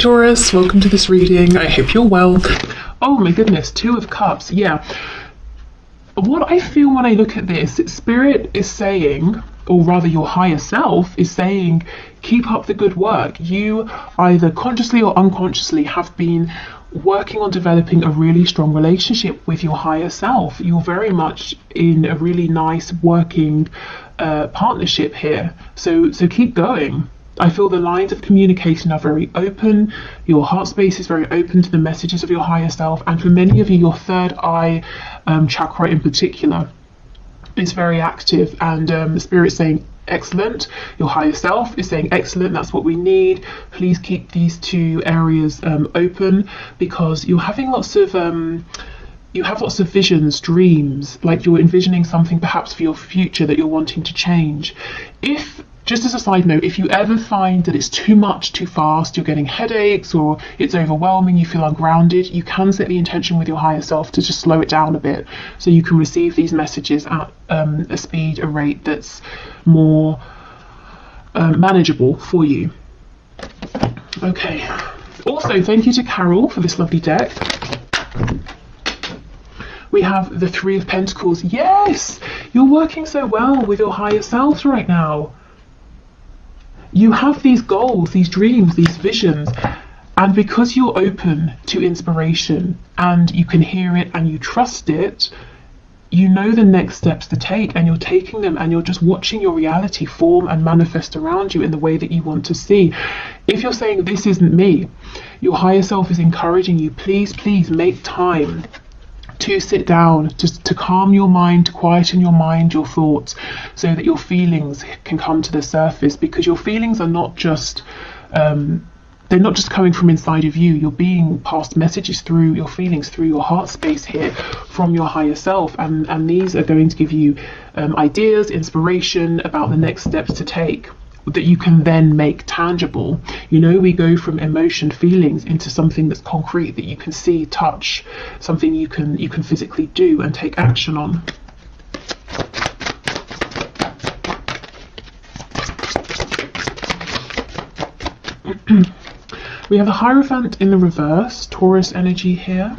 Taurus, welcome to this reading. I hope you're well. Oh my goodness, Two of Cups. Yeah. What I feel when I look at this, Spirit is saying, or rather your higher self is saying, keep up the good work. You either consciously or unconsciously have been working on developing a really strong relationship with your higher self. You're very much in a really nice working partnership here. So keep going. I feel the lines of communication are very open. Your heart space is very open to the messages of your higher self. And for many of you, your third eye chakra in particular is very active. And Spirit saying, excellent. Your higher self is saying, excellent. That's what we need. Please keep these two areas open, because you're having lots of... you have lots of visions, dreams, like you're envisioning something perhaps for your future that you're wanting to change. Just as a side note, if you ever find that it's too much, too fast, you're getting headaches or it's overwhelming, you feel ungrounded, you can set the intention with your higher self to just slow it down a bit so you can receive these messages at a speed, a rate that's more manageable for you. Okay. Also, thank you to Carol for this lovely deck. We have the Three of Pentacles. Yes, you're working so well with your higher selves right now. You have these goals, these dreams, these visions, and because you're open to inspiration and you can hear it and you trust it, you know the next steps to take, and you're taking them, and you're just watching your reality form and manifest around you in the way that you want to see. If you're saying, this isn't me, your higher self is encouraging you, please make time to sit down, to calm your mind, to quieten your mind, your thoughts, so that your feelings can come to the surface, because your feelings are not just they're not just coming from inside of you. You're being passed messages through your feelings, through your heart space here, from your higher self, and these are going to give you ideas, inspiration about the next steps to take that you can then make tangible. You know, we go from emotion, feelings, into something that's concrete, that you can see, touch, something you can physically do and take action on. We have the Hierophant in the reverse, Taurus energy here.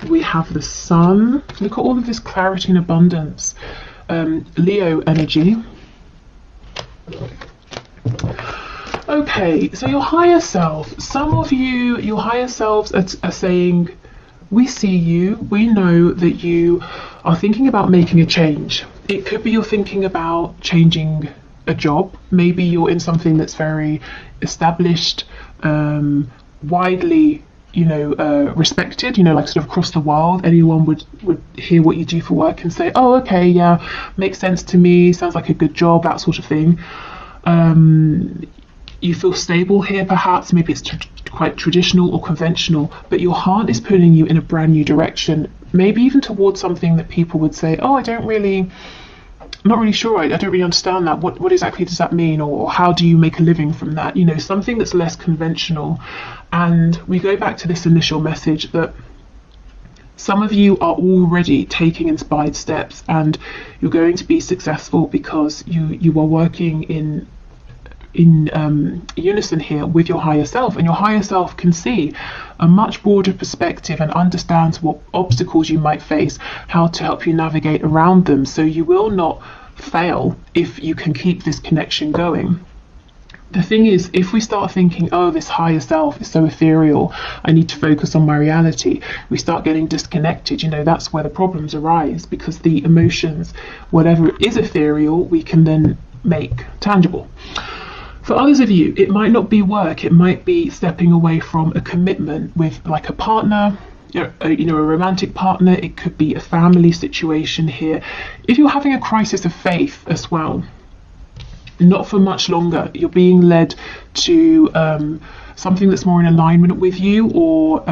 We have the Sun. Look at all of this clarity and abundance. Leo energy. Okay, so your higher self, some of you, your higher selves are saying, we see you, we know that you are thinking about making a change. It could be you're thinking about changing a job. Maybe you're in something that's very established, widely respected, like sort of across the world. Anyone would hear what you do for work and say, oh, okay, yeah, makes sense to me, sounds like a good job, that sort of thing. You feel stable here, perhaps. Maybe it's quite traditional or conventional, but your heart is pulling you in a brand new direction, maybe even towards something that people would say, oh, I'm not really sure, I don't really understand that. What exactly does that mean? Or how do you make a living from that? Something that's less conventional. And we go back to this initial message that some of you are already taking inspired steps, and you're going to be successful because you are working in unison here with your higher self, and your higher self can see a much broader perspective and understands what obstacles you might face, how to help you navigate around them, so you will not fail if you can keep this connection going. The thing is, if we start thinking, oh, this higher self is so ethereal, I need to focus on my reality, we start getting disconnected. That's where the problems arise, because the emotions, whatever is ethereal, we can then make tangible. For others of you, it might not be work, it might be stepping away from a commitment with like a partner, a romantic partner. It could be a family situation here. If you're having a crisis of faith as well, not for much longer, you're being led to something that's more in alignment with you, or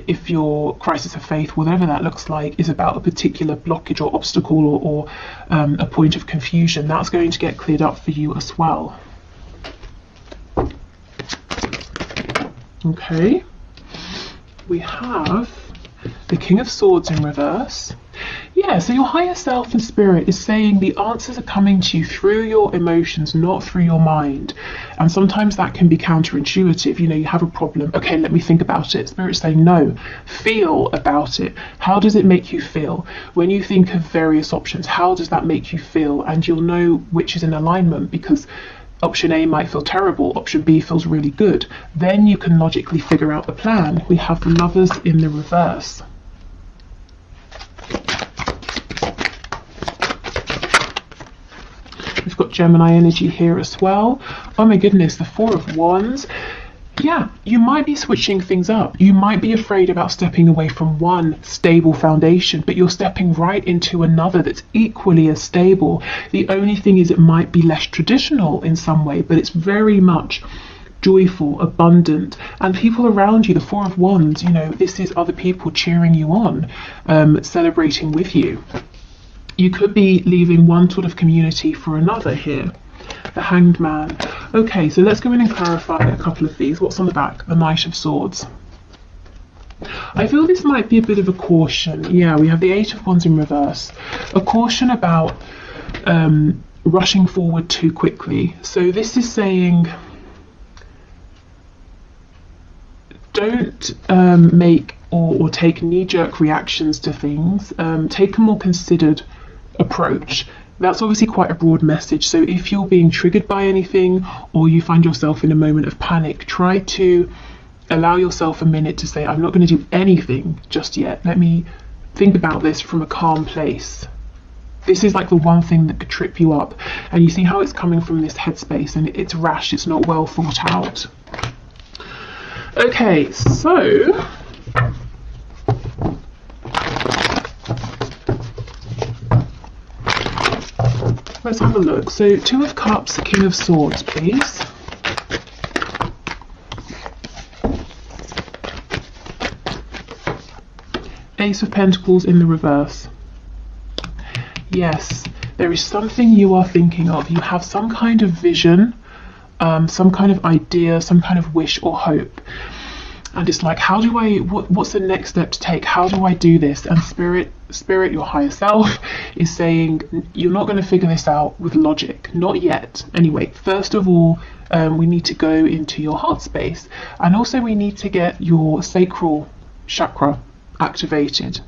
if your crisis of faith, whatever that looks like, is about a particular blockage or obstacle or a point of confusion, that's going to get cleared up for you as well. Okay, we have the King of Swords in reverse. Yeah, so your higher self and spirit is saying the answers are coming to you through your emotions, not through your mind. And sometimes that can be counterintuitive. You know, you have a problem. Okay, let me think about it. Spirit's saying, no, feel about it. How does it make you feel? When you think of various options, how does that make you feel? And you'll know which is in alignment, because option A might feel terrible, option B feels really good. Then you can logically figure out the plan. We have the Lovers in the reverse. We've got Gemini energy here as well. Oh my goodness, the Four of Wands. Yeah, you might be switching things up. You might be afraid about stepping away from one stable foundation, but you're stepping right into another that's equally as stable. The only thing is it might be less traditional in some way, but it's very much joyful, abundant, and people around you, the Four of Wands, you know, this is other people cheering you on, celebrating with you. You could be leaving one sort of community for another here. The Hanged Man. Okay, so let's go in and clarify a couple of these. What's on the back? The Knight of Swords. I feel this might be a bit of a caution. Yeah, we have the Eight of Wands in reverse. A caution about rushing forward too quickly. So this is saying, don't make or take knee-jerk reactions to things. Take a more considered approach. That's obviously quite a broad message, so if you're being triggered by anything or you find yourself in a moment of panic, try to allow yourself a minute to say, I'm not going to do anything just yet. Let me think about this from a calm place. This is like the one thing that could trip you up, and you see how it's coming from this headspace, and it's rash, it's not well thought out. Okay, so let's have a look. So Two of Cups, King of Swords, please. Ace of Pentacles in the reverse. Yes, there is something you are thinking of. You have some kind of vision, some kind of idea, some kind of wish or hope. And it's like, how do I, what's the next step to take? How do I do this? And spirit, your higher self, is saying, you're not going to figure this out with logic. Not yet. Anyway, first of all, we need to go into your heart space. And also we need to get your sacral chakra activated.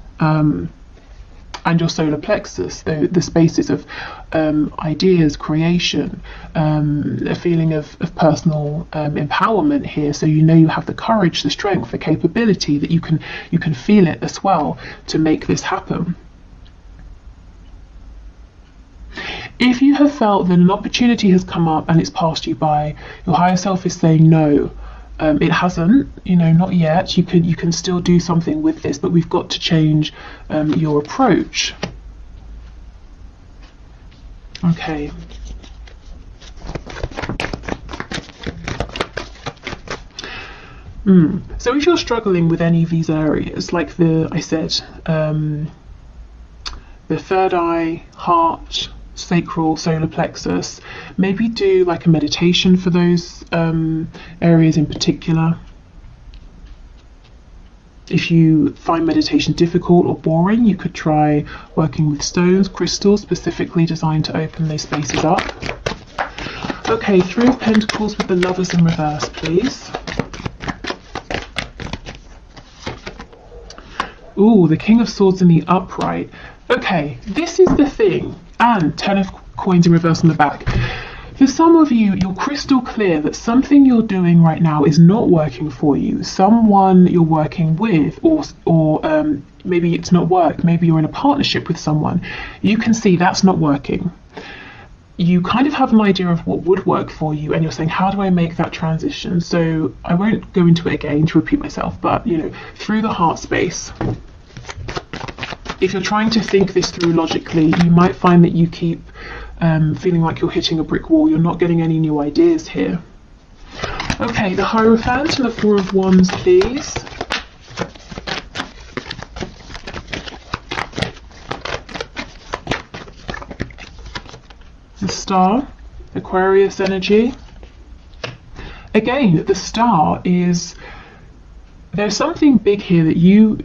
And your solar plexus, the spaces of ideas, creation, a feeling of personal empowerment here. So you know you have the courage, the strength, the capability, that you can feel it as well to make this happen. If you have felt that an opportunity has come up and it's passed you by, your higher self is saying no. It hasn't, you know, not yet. You can still do something with this, but we've got to change your approach. Okay. So if you're struggling with any of these areas, like I said, the third eye, heart, sacral, solar plexus, maybe do like a meditation for those areas in particular. If you find meditation difficult or boring, you could try working with stones, crystals specifically designed to open those spaces up. Okay, Three of Pentacles with the Lovers in reverse, please. Ooh, the King of Swords in the upright. Okay, this is the thing. And 10 of Coins in reverse on the back. For some of you, you're crystal clear that something you're doing right now is not working for you. Someone you're working with, or maybe it's not work, maybe you're in a partnership with someone. You can see that's not working. You kind of have an idea of what would work for you, and you're saying, how do I make that transition? So I won't go into it again to repeat myself, but you know, through the heart space, if you're trying to think this through logically, you might find that you keep feeling like you're hitting a brick wall. You're not getting any new ideas here. Okay, the Hierophant and the Four of Wands, please. The Star, Aquarius energy. Again, the Star is there's something big here that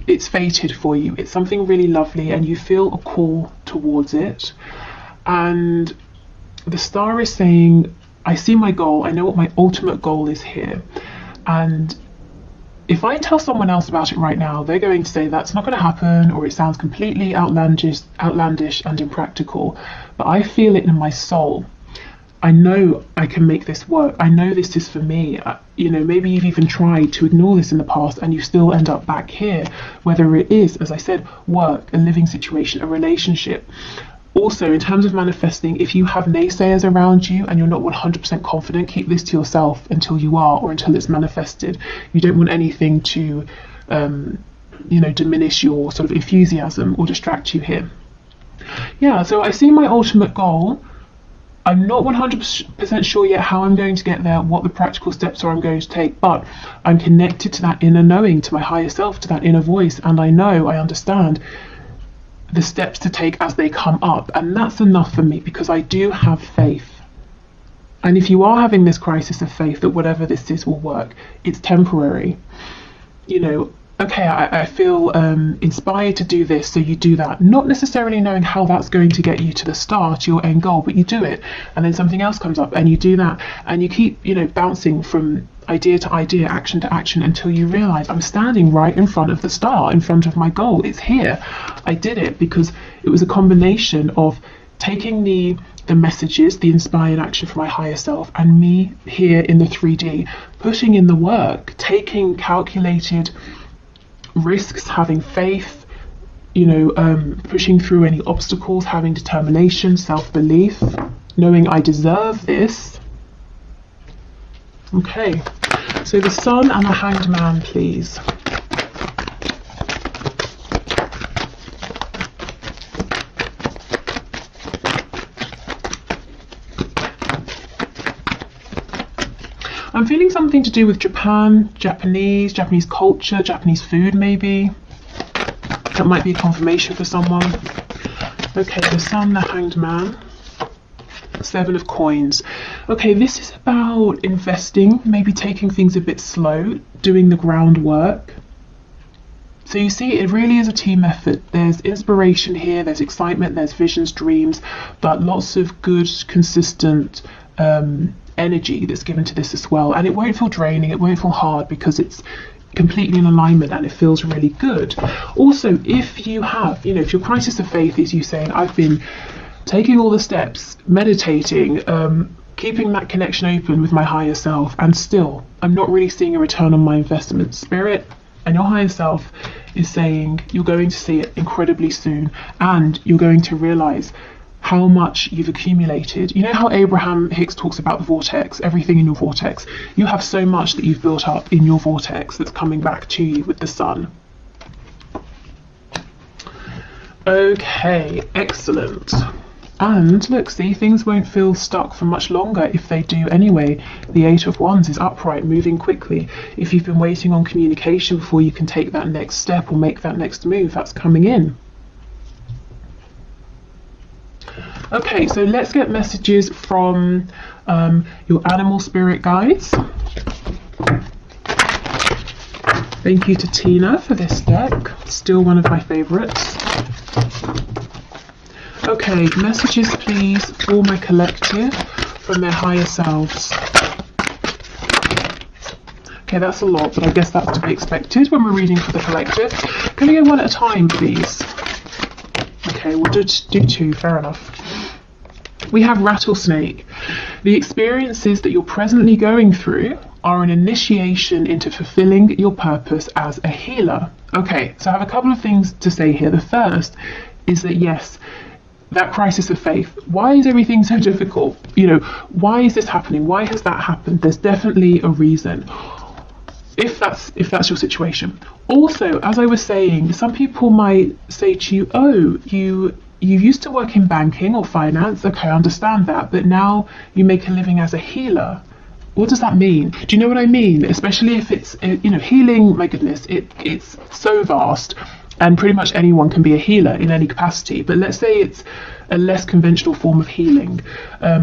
it's fated for you. It's something really lovely and you feel a call towards it. And the star is saying, I see my goal, I know what my ultimate goal is here. And if I tell someone else about it right now, they're going to say that's not going to happen, or it sounds completely outlandish and impractical. But I feel it in my soul. I know I can make this work. I know this is for me. Maybe you've even tried to ignore this in the past and you still end up back here, whether it is, as I said, work, a living situation, a relationship. Also, in terms of manifesting, if you have naysayers around you and you're not 100% confident, keep this to yourself until you are, or until it's manifested. You don't want anything to, diminish your sort of enthusiasm or distract you here. Yeah, so I see my ultimate goal. I'm not 100% sure yet how I'm going to get there, what the practical steps are I'm going to take, but I'm connected to that inner knowing, to my higher self, to that inner voice, and I understand the steps to take as they come up, and that's enough for me because I do have faith. And if you are having this crisis of faith that whatever this is will work, it's temporary. Okay, I feel inspired to do this, so you do that, not necessarily knowing how that's going to get you to the start, your end goal, but you do it, and then something else comes up and you do that, and you keep bouncing from idea to idea, action to action, until you realize I'm standing right in front of the star, in front of my goal. It's here. I did it because it was a combination of taking the messages, the inspired action from my higher self, and me here in the 3D, putting in the work, taking calculated risks, having faith, pushing through any obstacles, having determination, self-belief, knowing I deserve this. Okay, so the Sun and the Hanged Man, please. I'm feeling something to do with Japan, Japanese culture, Japanese food maybe. That might be a confirmation for someone. Okay, the Sun, the Hanged Man. 7 of Coins. Okay, this is about investing, maybe taking things a bit slow, doing the groundwork. So you see, it really is a team effort. There's inspiration here, there's excitement, there's visions, dreams, but lots of good, consistent energy that's given to this as well. And it won't feel draining, it won't feel hard, because it's completely in alignment and it feels really good. Also, if you have, if your crisis of faith is you saying, I've been taking all the steps, meditating, keeping that connection open with my higher self, and still I'm not really seeing a return on my investment. Spirit and your higher self is saying you're going to see it incredibly soon, and you're going to realize how much you've accumulated. You know how Abraham Hicks talks about the vortex, everything in your vortex? You have so much that you've built up in your vortex that's coming back to you with the Sun. Okay, excellent. And look, see, things won't feel stuck for much longer if they do anyway. The 8 of Wands is upright, moving quickly. If you've been waiting on communication before you can take that next step or make that next move, that's coming in. Okay, so let's get messages from your animal spirit guides. Thank you to Tina for this deck, still one of my favorites. Okay, messages please for my collective from their higher selves. Okay, that's a lot, but I guess that's to be expected when we're reading for the collective. Can we go one at a time, please? Okay, we'll do 2, fair enough. We have Rattlesnake. The experiences that you're presently going through are an initiation into fulfilling your purpose as a healer. Okay, so I have a couple of things to say here. The first is that yes, that crisis of faith, why is everything so difficult? Why is this happening? Why has that happened? There's definitely a reason, if that's your situation. Also, as I was saying, some people might say to you, oh, you used to work in banking or finance. Okay, I understand that, but now you make a living as a healer. What does that mean? Do you know what I mean? Especially if it's, healing, my goodness, it's so vast. And pretty much anyone can be a healer in any capacity. But let's say it's a less conventional form of healing.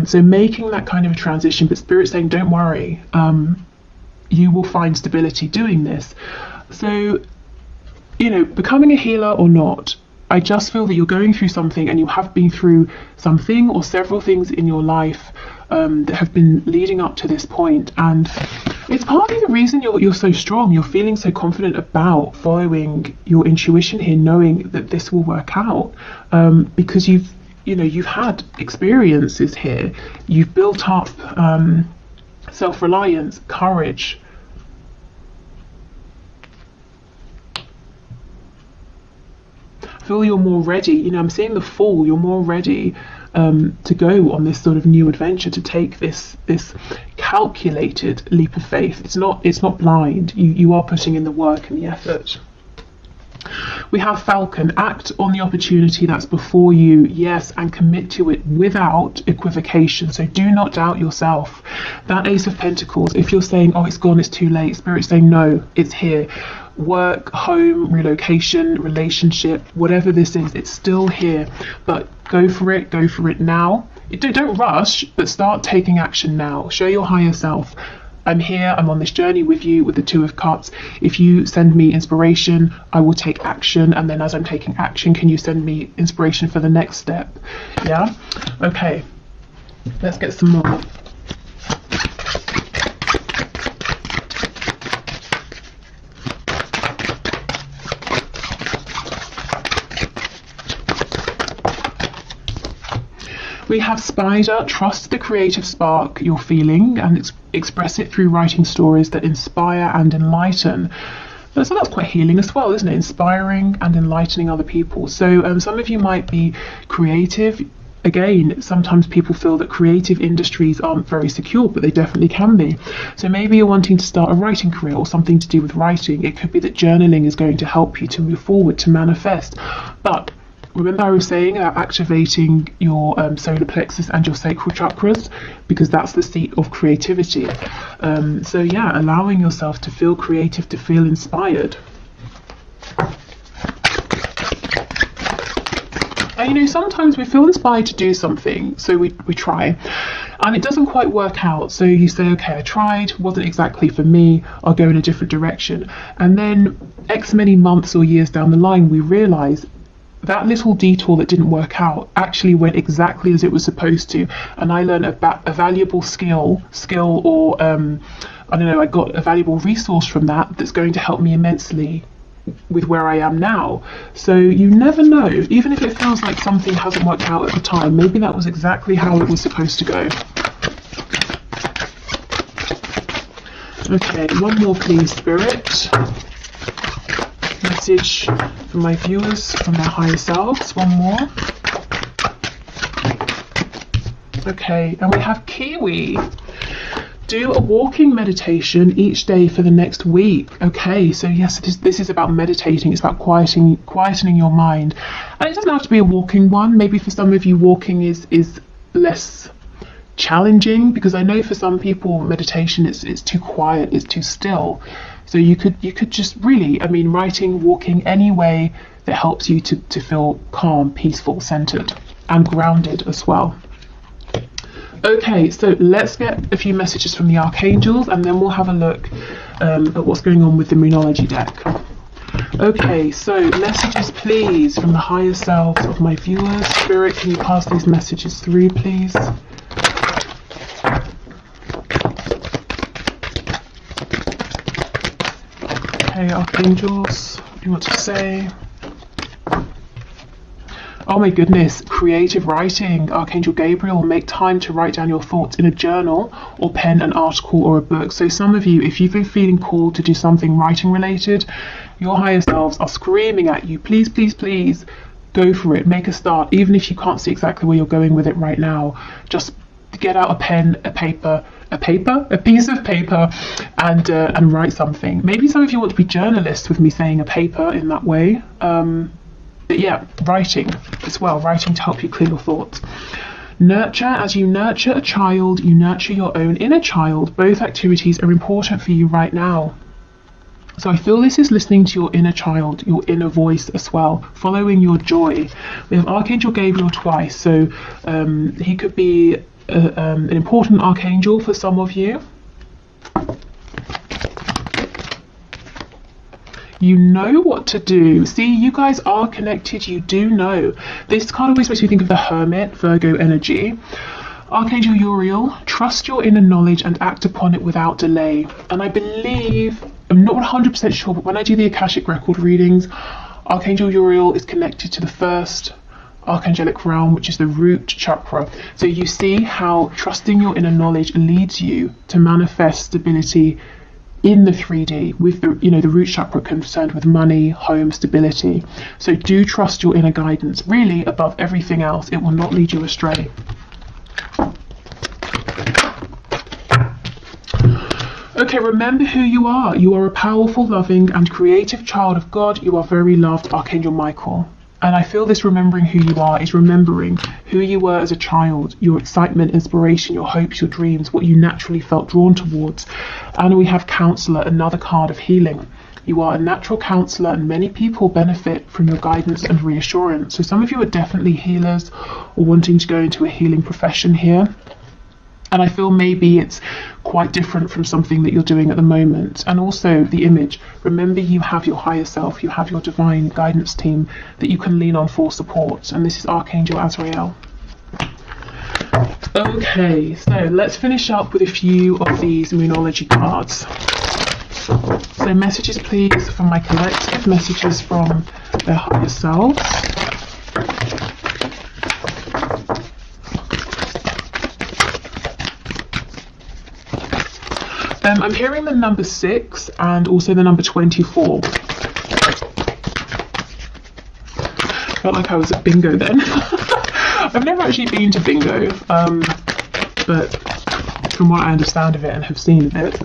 So making that kind of a transition, but Spirit saying, don't worry. you will find stability doing this. So, you know, becoming a healer or not, I just feel that you're going through something, and you have been through something or several things in your life that have been leading up to this point, and it's partly the reason you're so strong. You're feeling so confident about following your intuition here, knowing that this will work out, because you've had experiences here. You've built up self-reliance, courage. I feel you're more ready. You know, I'm seeing the Fool. You're more ready to go on this sort of new adventure, to take this calculated leap of faith. It's not blind. You are putting in the work and the effort. We have Falcon. Act on the opportunity that's before you, yes, and commit to it without equivocation. So do not doubt yourself. That Ace of Pentacles, if you're saying, oh, it's gone, it's too late, Spirit's saying, no, it's here. Work, home, relocation, relationship, whatever this is, it's still here. But go for it now. Don't rush, but start taking action now. Show your higher self, I'm here, I'm on this journey with you, with the Two of Cups. If you send me inspiration, I will take action, and then as I'm taking action, can you send me inspiration for the next step? Yeah? Okay, let's get some more. We have Spider. Trust the creative spark you're feeling and express it through writing stories that inspire and enlighten. So that's quite healing as well, isn't it? Inspiring and enlightening other people. So some of you might be creative. Again, sometimes people feel that creative industries aren't very secure, but they definitely can be. So maybe you're wanting to start a writing career or something to do with writing. It could be that journaling is going to help you to move forward, to manifest. But remember I was saying about activating your solar plexus and your sacral chakras, because that's the seat of creativity. So yeah, allowing yourself to feel creative, to feel inspired. And you know, sometimes we feel inspired to do something, so we try, and it doesn't quite work out. So you say, okay, I tried, wasn't exactly for me, I'll go in a different direction. And then X many months or years down the line, we realise that little detour that didn't work out actually went exactly as it was supposed to, and I learned a valuable skill or I don't know, I got a valuable resource from that's going to help me immensely with where I am now. So you never know, even if it feels like something hasn't worked out at the time, maybe that was exactly how it was supposed to go. Okay, one more please, Spirit. Message for my viewers from their higher selves. One more. Okay, and we have Kiwi. Do a walking meditation each day for the next week. Okay, so yes, this is about meditating. It's about quietening your mind. And it doesn't have to be a walking one. Maybe for some of you, walking is less challenging, because I know for some people meditation it's too quiet, it's too still. So you could just really, I mean, writing, walking, any way that helps you to feel calm, peaceful, centered, and grounded as well. Okay, so let's get a few messages from the archangels, and then we'll have a look at what's going on with the Moonology deck. Okay, so messages please from the higher selves of my viewers. Spirit, can you pass these messages through, please? Okay, archangels, what do you want to say? Oh my goodness, creative writing. Archangel Gabriel, make time to write down your thoughts in a journal or pen an article or a book. So some of you, if you've been feeling called to do something writing related, your higher selves are screaming at you, please, please, please, go for it, make a start. Even if you can't see exactly where you're going with it right now, just get out a pen, a piece of paper, and write something. Maybe some of you want to be journalists with me saying a paper in that way. But yeah, writing as well, writing to help you clear your thoughts. Nurture. As you nurture a child, you nurture your own inner child. Both activities are important for you right now. So I feel this is listening to your inner child, your inner voice as well, following your joy. We have Archangel Gabriel twice, so he could be an important archangel for some of you. You know what to do. See, you guys are connected. You do know. This card always makes me think of the Hermit, Virgo energy. Archangel Uriel, trust your inner knowledge and act upon it without delay. And I believe, I'm not 100% sure, but when I do the Akashic record readings, Archangel Uriel is connected to the first archangelic realm, which is the root chakra. So you see how trusting your inner knowledge leads you to manifest stability in the 3D with the, you know, the root chakra concerned with money, home, stability. So do trust your inner guidance. Really, above everything else, it will not lead you astray. Okay, remember who you are. You are a powerful, loving, and creative child of God. You are very loved, Archangel Michael. And I feel this remembering who you are is remembering who you were as a child, your excitement, inspiration, your hopes, your dreams, what you naturally felt drawn towards. And we have Counselor, another card of healing. You are a natural counsellor and many people benefit from your guidance and reassurance. So some of you are definitely healers or wanting to go into a healing profession here. And I feel maybe it's quite different from something that you're doing at the moment. And also the image. Remember, you have your higher self, you have your divine guidance team that you can lean on for support. And this is Archangel Azrael. Okay, so let's finish up with a few of these Moonology cards. So messages please from my collective, messages from their higher selves. I'm hearing the number 6 and also the number 24. Felt like I was at bingo then. I've never actually been to bingo, but from what I understand of it and have seen of it.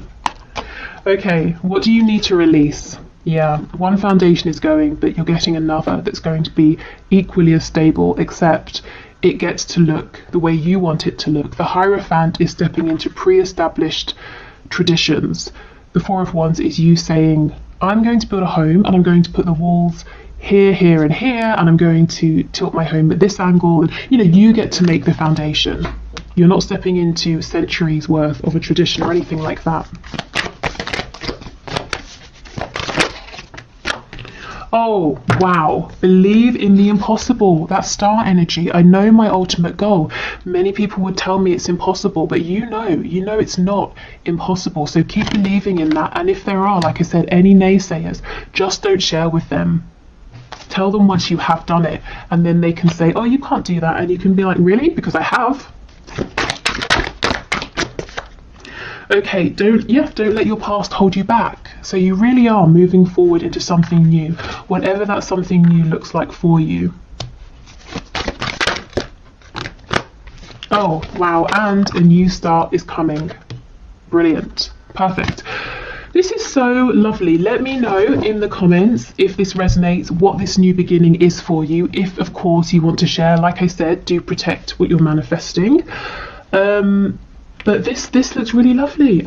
Okay, what do you need to release? Yeah, one foundation is going, but you're getting another that's going to be equally as stable, except it gets to look the way you want it to look. The Hierophant is stepping into pre-established traditions. The Four of Wands is you saying, I'm going to build a home and I'm going to put the walls here, here and here, and I'm going to tilt my home at this angle. And you know, you get to make the foundation. You're not stepping into centuries worth of a tradition or anything like that. Oh, wow. Believe in the impossible. That star energy. I know my ultimate goal. Many people would tell me it's impossible, but you know it's not impossible. So keep believing in that. And if there are, like I said, any naysayers, just don't share with them. Tell them once you have done it, and then they can say, oh, you can't do that. And you can be like, really? Because I have. Okay, don't let your past hold you back. So you really are moving forward into something new, whatever that something new looks like for you. Oh, wow, and a new start is coming. Brilliant. Perfect. This is so lovely. Let me know in the comments if this resonates, what this new beginning is for you. If, of course, you want to share, like I said, do protect what you're manifesting. But this looks really lovely.